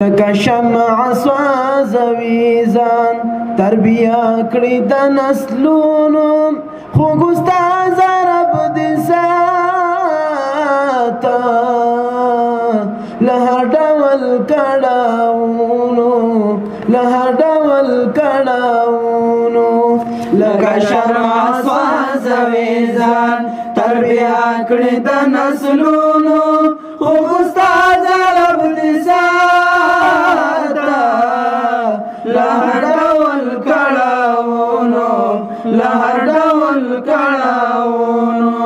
لکه شمع سوځوي ځان تربیه کړي د نسلونو خوږ استاد رب دې ساته له هر ډول کړاوونو لکه شمع سوځوي ځان تربیه کړي د نسلونو خوږ استاد رب دې لهر ډول کړاوونو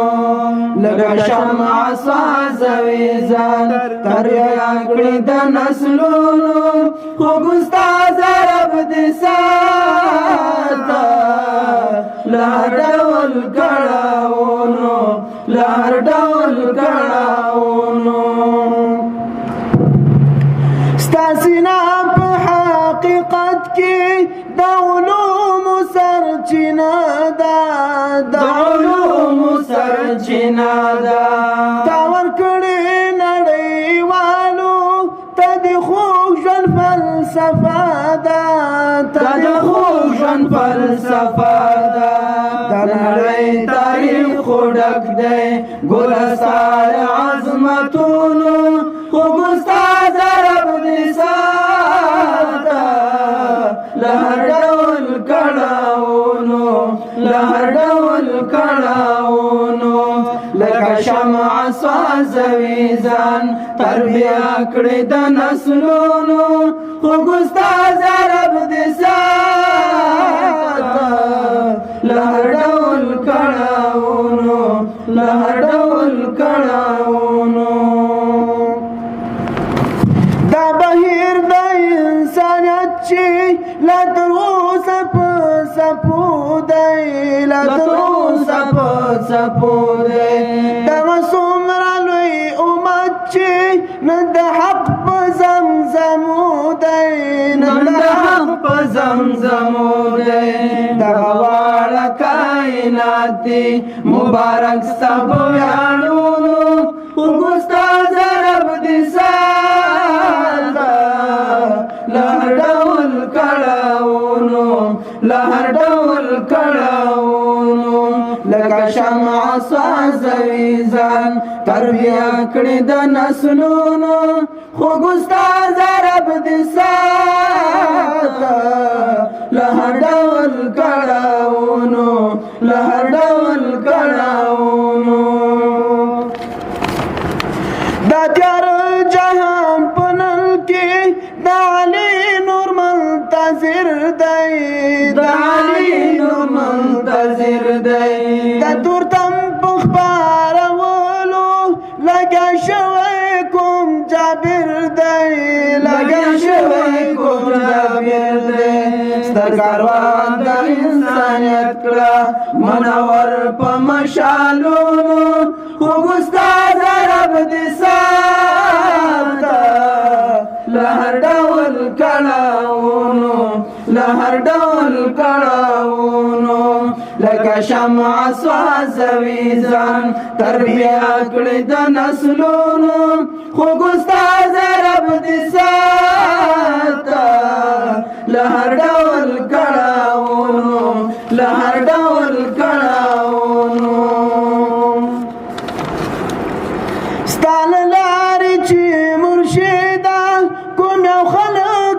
لکه شمع سوځوي ځان تربیه کړي د نسلونو خوږ استاد رب دې ساته لهر ډول کړاوونو ستاسې نام په حقیقت کې د علومو سرچینه ده تا ورکړې نړیوالو ته د خوږ ژوند فلسفه ده د نړۍ تاریخ ډک دی ګلستان عظمتونو خوږ استاد رب دې ساته لهر ډول کړاوونو لکه شمع سوځوي ځان تربیه کړي د نسلونو خوږ استاد رب دې ساته لهر ډول کړاوونو دا بهیر د انسانیت چې لا تر اوسه په څپو دی دغه څومره لوی امت چې نن د حق په زمزمو دی دغه واړه کائنات دی مبارک ستا په ویاړونو خوږ استاد رب دې ساته لهر ډول کړاوونو لکه شمع سوځوي ځان تربیه کړي د نسلونو خوږ استاد رب دې ساته لهر ډول کړاوونو دا تیار جهان په نل کې د علي نور منتظر دی د تورتم په خپارولو لګیا شوی کوم جابر دی ستر کاروان د انسانیت کړه منور په مشالونو خوږ استاد رب دې ساته لهر ډول کړاوونو لکه شمع سوځوي ځان تربیه کړي د نسلونو خوږ استاد رب دې ساته لهر ډول کړاوونو ستا له لارې چې مرشده کوم یو خلک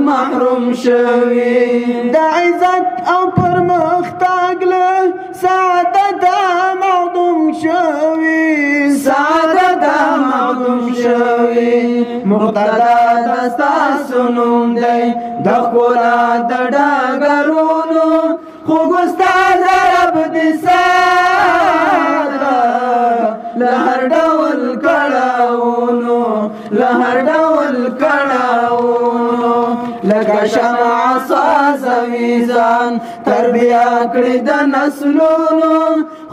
محروم شوي د عزت او پرمختګ له سعادته معدوم شوي مقتدا د ستاسو نوم دی د ښکلا د ډګرونو خوږ استاد رب دې ساته لهر ډول کړاوونو لکه شمع سوځوي ځان تربیه کړي د نسلونو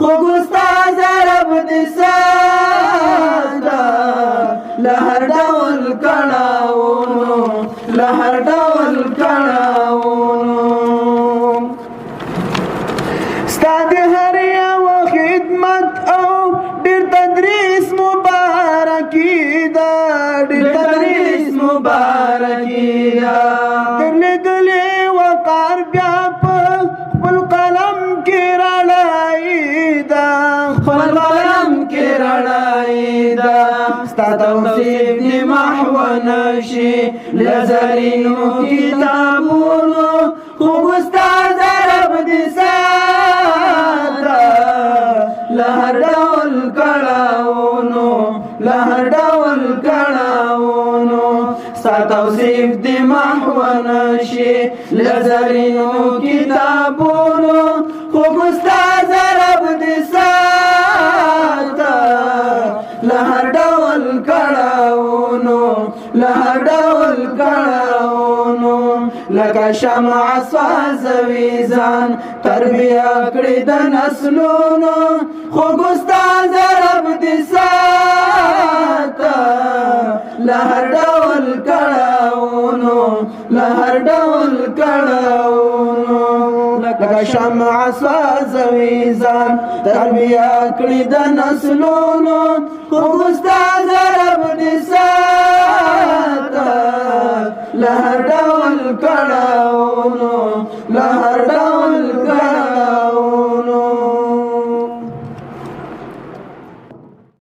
خوږ استاد رب دې ساته لهر ډول کړاوونو ستا د هر یو خدمت او ډېر تدریس مبارکي ډېر تدریس مبارکیږه درلېږلې وقار بیا په خپل قلم کې رڼایي ده خپل قلم کې رڼایي ده ستا توصیف دې محو نشي له زرینو کتابونو خوږ استاد رب دې ساته له هر ډول کړاوونو له هر ډول کړاوونو ستا توصیف دې محو نشي له زرینو کتابونو خوږ استاد رب دې ساته له هر ډول کړاوونو له هر ډول کړاوونو لکه شمع سوځوي ځان تربیه کړې د نسلونو خوږ استاد رب دې ساته له هر ډول کړاوونو له هر ډول کړاوونو لکه شمع سوځوي ځان تربیه کړې د نسلونو خوږ استاد رب دې ساته له هر ډول کړاوونو له هر